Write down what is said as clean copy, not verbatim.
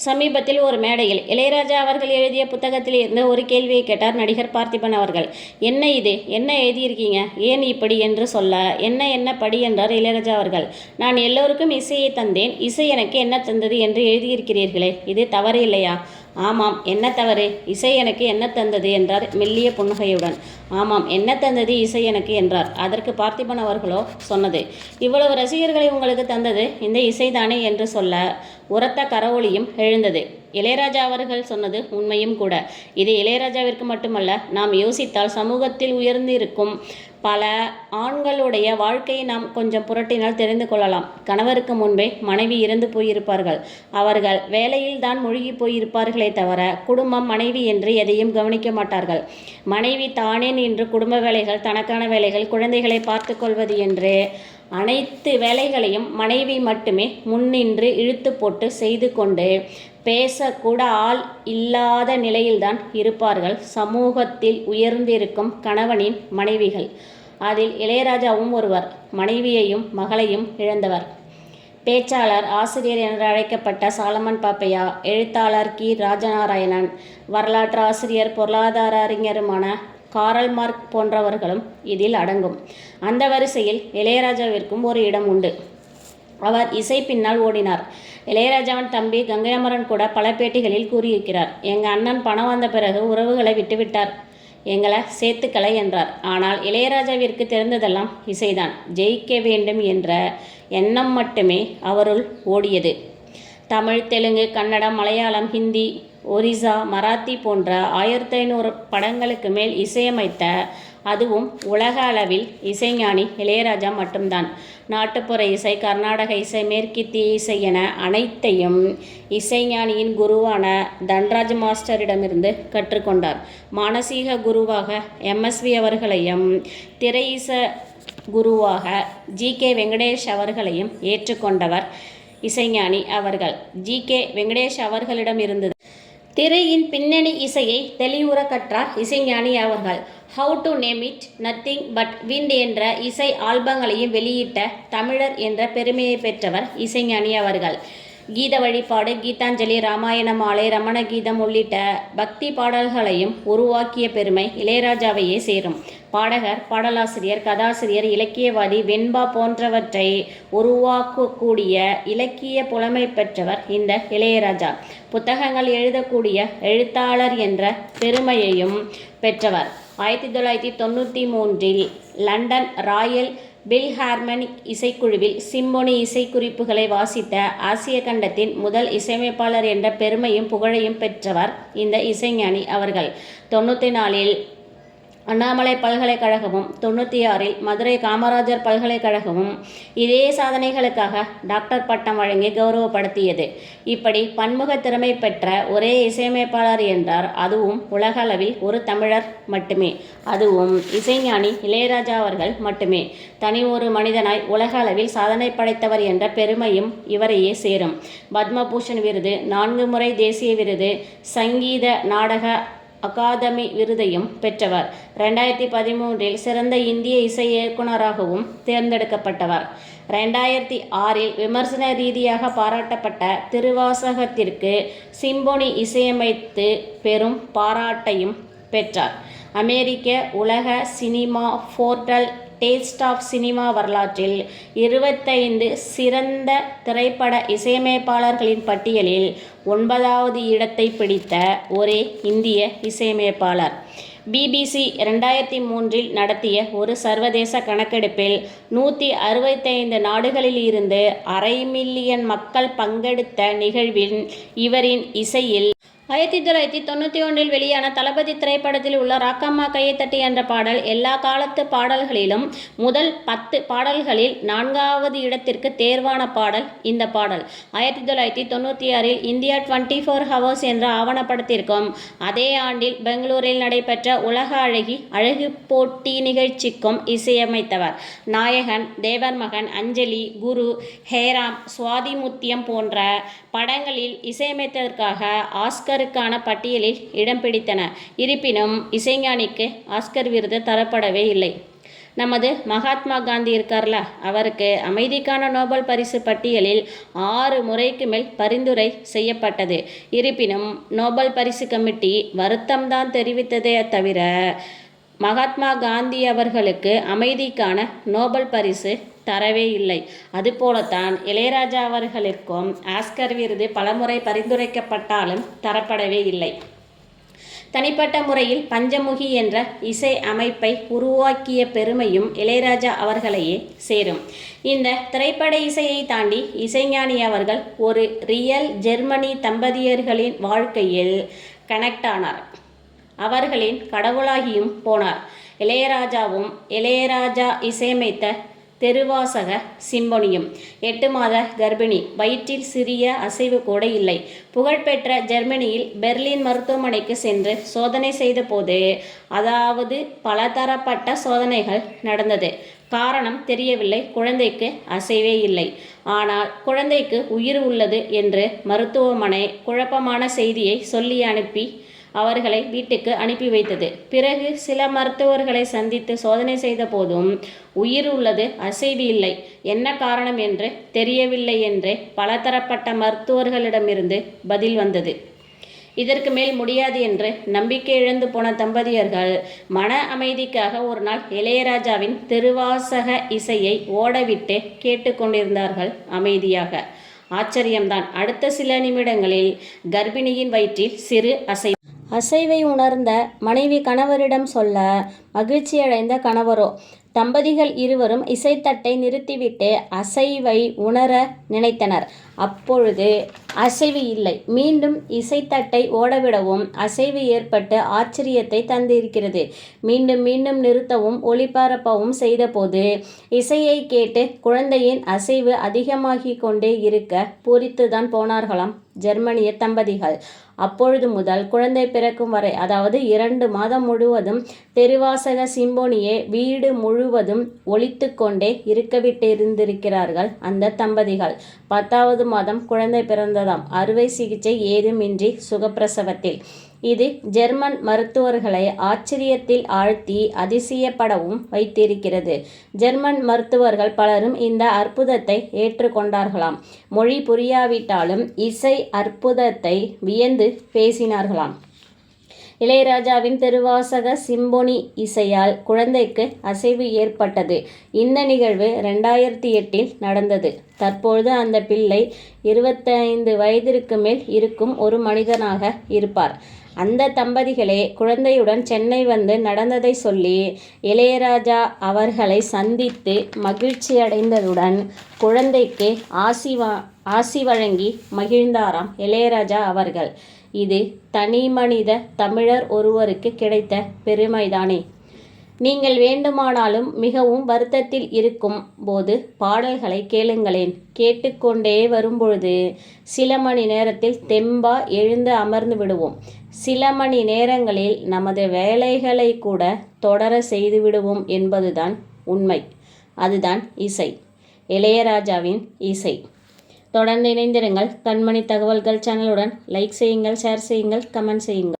சமீபத்தில் ஒரு மேடையில் இளையராஜா அவர்கள் எழுதிய புத்தகத்தில் இருந்து ஒரு கேள்வியை கேட்டார் நடிகர் பார்த்திபன் அவர்கள். என்ன இது, என்ன எழுதியிருக்கீங்க, ஏன் இப்படி என்று சொல்ல, என்ன படி என்றார் இளையராஜா அவர்கள். நான் எல்லோருக்கும் இசையை தந்தேன், இசை எனக்கு என்ன தந்தது என்று எழுதியிருக்கிறீர்களே, இது தவறு இல்லையா? ஆமாம், என்ன தவறு? இசை எனக்கு என்ன தந்தது என்றார் மெல்லிய புன்னகையுடன். ஆமாம், என்ன தந்தது இசை எனக்கு என்றார். அதற்கு பார்த்திபன் அவர்களோ சொன்னது, இவ்வளவு ரசிகர்களை உங்களுக்கு தந்தது இந்த இசைதானே என்று சொல்ல உரத்த கரவொலியும் எழுந்தது. இளையராஜா அவர்கள் சொன்னது உண்மையும் கூட. இது இளையராஜாவிற்கு மட்டுமல்ல, நாம் யோசித்தால் சமூகத்தில் உயர்ந்திருக்கும் பல ஆண்களுடைய வாழ்க்கையை நாம் கொஞ்சம் புரட்டினால் தெரிந்து கொள்ளலாம். கணவருக்கு முன்பே மனைவி இறந்து போயிருப்பார்கள். அவர்கள் வேலையில் தான் மூழ்கி போயிருப்பார்களே தவிர குடும்பம் மனைவி என்று எதையும் கவனிக்க மாட்டார்கள். மனைவி தானே நின்று குடும்ப வேலைகள், தனக்கான வேலைகள், குழந்தைகளை பார்த்து கொள்வது என்று அனைத்து வேலைகளையும் மனைவி மட்டுமே முன்னின்று இழுத்து போட்டு செய்து கொண்டு பேசக்கூட ஆள் இல்லாத நிலையில்தான் இருப்பார்கள் சமூகத்தில் உயர்ந்திருக்கும் கணவனின் மனைவிகள். அதில் இளையராஜாவும் ஒருவர். மனைவியையும் மகளையும் இழந்தவர். பேச்சாளர், ஆசிரியர் என்று அழைக்கப்பட்ட சாலமன் பாப்பையா, எழுத்தாளர் கி. ராஜநாராயணன், வரலாற்று ஆசிரியர், பொருளாதார அறிஞருமான காரல் மார்க் போன்றவர்களும் இதில் அடங்கும். அந்த வரிசையில் இளையராஜாவிற்கும் ஒரு இடம் உண்டு. அவர் இசை பின்னால் ஓடினார். இளையராஜாவின் தம்பி கங்கை அமரன் கூட பல பேட்டிகளில் கூறியிருக்கிறார். எங்கள் அண்ணன் பணம் வந்த பிறகு உறவுகளை விட்டுவிட்டார், எங்களை சேர்த்துக்கலை என்றார். ஆனால் இளையராஜாவிற்கு தெரிந்ததெல்லாம் இசைதான். ஜெயிக்க வேண்டும் என்ற எண்ணம் மட்டுமே அவருள் ஓடியது. தமிழ், தெலுங்கு, கன்னடம், மலையாளம், ஹிந்தி, ஒரிசா, மராத்தி போன்ற 1500 படங்களுக்கு மேல் இசையமைத்த, அதுவும் உலக அளவில் இசைஞானி இளையராஜா மட்டும்தான். நாட்டுப்புற இசை, கர்நாடக இசை, மேற்கித்திய இசை என அனைத்தையும் இசைஞானியின் குருவான தன்ராஜ் மாஸ்டரிடமிருந்து கற்றுக்கொண்டார். மானசீக குருவாக MSV அவர்களையும், திரை இசை குருவாக GK வெங்கடேஷ் அவர்களையும் ஏற்றுக்கொண்டவர் இசைஞானி அவர்கள். GK வெங்கடேஷ் அவர்களிடம் இருந்தது திரையின் பின்னணி இசையை தெளிவுற கற்றார் இசைஞானி அவர்கள். How to name it, nothing but wind என்ற இசை ஆல்பங்களையும் வெளியிட்ட தமிழர் என்ற பெருமையை பெற்றவர் இசைஞானி அவர்கள். கீத வழிபாடு, கீதாஞ்சலி, ராமாயண மாலை, ரமண கீதம் உள்ளிட்ட பக்தி பாடல்களையும் உருவாக்கிய பெருமை இளையராஜாவையே சேரும். பாடகர், பாடலாசிரியர், கதாசிரியர், இலக்கியவாதி, வெண்பா போன்றவற்றை உருவாக்கக்கூடிய இலக்கிய புலமை பெற்றவர் இந்த இளையராஜா. புத்தகங்கள் எழுதக்கூடிய எழுத்தாளர் என்ற பெருமையையும் பெற்றவர். 1993 லண்டன் ராயல் பில்ஹார்மனிக் இசைக்குழுவில் சிம்போனி இசைக்குறிப்புகளை வாசித்த ஆசிய கண்டத்தின் முதல் இசையமைப்பாளர் என்ற பெருமையும் புகழையும் பெற்றவர் இந்த இசைஞானி அவர்கள். 94 அண்ணாமலை பல்கலைக்கழகமும் 96 மதுரை காமராஜர் பல்கலைக்கழகமும் இதே சாதனைகளுக்காக டாக்டர் பட்டம் வழங்கி கௌரவப்படுத்தியது. இப்படி பன்முக திறமை பெற்ற ஒரே இசையமைப்பாளர் என்றார், அதுவும் உலக அளவில் ஒரு தமிழர் மட்டுமே, அதுவும் இசைஞானி இளையராஜா அவர்கள் மட்டுமே. தனி ஒரு மனிதனாய் உலக அளவில் சாதனை படைத்தவர் என்ற பெருமையும் இவரையே சேரும். பத்மபூஷன் விருது, 4 முறை தேசிய விருது, சங்கீத நாடக அகாதமி விருதையும் பெற்றவர். 2013 சிறந்த இந்திய இசை இயக்குனராகவும் தேர்ந்தெடுக்கப்பட்டவர். 2006 விமர்சன ரீதியாக பாராட்டப்பட்ட திருவாசகத்திற்கு சிம்போனி இசையமைத்து பெரும் பாராட்டையும் பெற்றார். அமெரிக்க உலக cinema portal Taste of Cinema வரலாற்றில் 25 சிறந்த திரைப்பட இசையமைப்பாளர்களின் பட்டியலில் 9வது இடத்தை பிடித்த ஒரே இந்திய இசையமைப்பாளர். BBC 2003 நடத்திய ஒரு சர்வதேச கணக்கெடுப்பில் 165 நாடுகளில் இருந்து 500,000 மக்கள் பங்கெடுத்த நிகழ்வில் இவரின் இசையில் 1991 வெளியான தளபதி திரைப்படத்தில் உள்ள ராக்கம்மா கையை தட்டி என்ற பாடல் எல்லா காலத்து பாடல்களிலும் முதல் 10 பாடல்களில் 4வது இடத்திற்கு தேர்வான பாடல் இந்த பாடல். 1996 இந்தியா 24 ஹவர்ஸ் என்ற ஆவணப்படத்திற்கும், அதே ஆண்டில் பெங்களூரில் நடைபெற்ற உலக அழகு போட்டி நிகழ்ச்சிக்கும் இசையமைத்தவர். நாயகன், தேவர் மகன், அஞ்சலி, குரு, ஹேராம், சுவாதி முத்தியம் போன்ற படங்களில் இசையமைத்ததற்காக ஆஸ்கருக்கான பட்டியலில் இடம் பிடித்தன. இருப்பினும் இசைஞானிக்கு ஆஸ்கர் விருது தரப்படவே இல்லை. நமது மகாத்மா காந்தி இருக்கார்ல, அவருக்கு அமைதிக்கான நோபல் பரிசு பட்டியலில் 6 முறைக்கு மேல் பரிந்துரை செய்யப்பட்டது. இருப்பினும் நோபல் பரிசு கமிட்டி வருத்தம்தான் தெரிவித்ததே தவிர மகாத்மா காந்தி அவர்களுக்கு அமைதிக்கான நோபல் பரிசு தரவே இல்லை. அதுபோலத்தான் இளையராஜா அவர்களுக்கும் ஆஸ்கர் விருது பலமுறை பரிந்துரைக்கப்பட்டாலும் தரப்படவே இல்லை. தனிப்பட்ட முறையில் பஞ்சமுகி என்ற இசை அமைப்பை உருவாக்கிய பெருமையும் இளையராஜா அவர்களையே சேரும். இந்த திரைப்பட இசையை தாண்டி இசைஞானி அவர்கள் ஒரு ரியல் ஜெர்மனி தம்பதியர்களின் வாழ்க்கையில் கனெக்ட் ஆனார். அவர்களின் கடவுளாகியும் போனார். இளையராஜாவும் இளையராஜா இசையமைத்த தெருவாசக சிம்பொனியும். 8 மாத கர்ப்பிணி, வயிற்றில் சிறிய அசைவு கூட இல்லை. புகழ்பெற்ற ஜெர்மனியில் பெர்லின் மருத்துவமனைக்கு சென்று சோதனை செய்த போது, அதாவது பலதரப்பட்ட சோதனைகள் நடந்தது. காரணம் தெரியவில்லை. குழந்தைக்கு அசைவே இல்லை. ஆனால் குழந்தைக்கு உயிர் உள்ளது என்று மருத்துவமனை குழப்பமான செய்தியை சொல்லி அனுப்பி அவர்களை வீட்டுக்கு அனுப்பி வைத்தது. பிறகு சில மருத்துவர்களை சந்தித்து சோதனை செய்த போதும் உயிர் உள்ளது, அசைவு இல்லை. என்ன காரணம் என்று தெரியவில்லை என்றே பலதரப்பட்ட மருத்துவர்களிடமிருந்து பதில் வந்தது. இதற்கு மேல் முடியாது என்று நம்பிக்கை இழந்து போன தம்பதியர்கள் மன அமைதிக்காக ஒரு நாள் இளையராஜாவின் திருவாசக இசையை ஓடவிட்டு கேட்டுக்கொண்டிருந்தார்கள் அமைதியாக. ஆச்சரியம்தான். அடுத்த சில நிமிடங்களில் கர்ப்பிணியின் வயிற்றில் சிறு அசைவை உணர்ந்த மனைவி கணவரிடம் சொல்ல, மகிழ்ச்சியடைந்த கணவரோ, தம்பதிகள் இருவரும் இசைத்தட்டை நிறுத்திவிட்டு அசைவை உணர நினைத்தனர். அப்பொழுது அசைவு இல்லை. மீண்டும் இசைத்தட்டை ஓடவிடவும் அசைவு ஏற்பட்டு ஆச்சரியத்தை தந்திருக்கிறது. மீண்டும் மீண்டும் நிறுத்தவும் ஒளிபரப்பவும் செய்தபோது இசையை கேட்டு குழந்தையின் அசைவு அதிகமாகி கொண்டே இருக்க பூரித்துதான் போனார்களாம் ஜெர்மனிய தம்பதிகள். அப்பொழுது முதல் குழந்தை பிறக்கும் வரை, அதாவது 2 மாதம் முழுவதும் தெருவாசக சிம்போனியை வீடு முழுவதும் ஒலித்து கொண்டே இருக்கவிட்டிருந்திருக்கிறார்கள் அந்த தம்பதிகள். 10வது மாதம் குழந்தை பிறந்ததாம். அறுவை சிகிச்சை ஏதுமின்றி சுகப்பிரசவத்தில். இது ஜெர்மன் மருத்துவர்களை ஆச்சரியத்தில் ஆழ்த்தி அதிசயப்படவும் வைத்திருக்கிறது. ஜெர்மன் மருத்துவர்கள் பலரும் இந்த அற்புதத்தை ஏற்றுக்கொண்டார்களாம். மொழி புரியாவிட்டாலும் இசை அற்புதத்தை வியந்து பேசினார்களாம். இளையராஜாவின் திருவாசக சிம்பொனி இசையால் குழந்தைக்கு அசைவு ஏற்பட்டது. இந்த நிகழ்வு 2008இல் நடந்தது. தற்பொழுது அந்த பிள்ளை 25 வயதிற்கு மேல் இருக்கும் ஒரு மனிதனாக இருப்பார். அந்த தம்பதிகளே குழந்தையுடன் சென்னை வந்து நடந்ததை சொல்லி இளையராஜா அவர்களை சந்தித்து மகிழ்ச்சியடைந்ததுடன் குழந்தைக்கு ஆசி வழங்கி மகிழ்ந்தாராம் இளையராஜா அவர்கள். இது தனிமனித தமிழர் ஒருவருக்கு கிடைத்த பெருமைதானே. நீங்கள் வேண்டுமானாலும் மிகவும் வருத்தத்தில் இருக்கும் போது பாடல்களை கேளுங்களேன். கேட்டுக்கொண்டே வரும்பொழுது சில மணி நேரத்தில் தெம்பா எழுந்து அமர்ந்து விடுவோம். சில மணி நேரங்களில் நமது வேலைகளை கூட தொடர செய்து விடுவோம் என்பதுதான் உண்மை. அதுதான் இசை, இளையராஜாவின் இசை. தொடர்ந்து இணைந்திருங்கள் கண்மணி தகவல்கள் சேனலுடன். லைக் செய்யுங்கள், ஷேர் செய்யுங்கள், கமெண்ட் செய்யுங்கள்.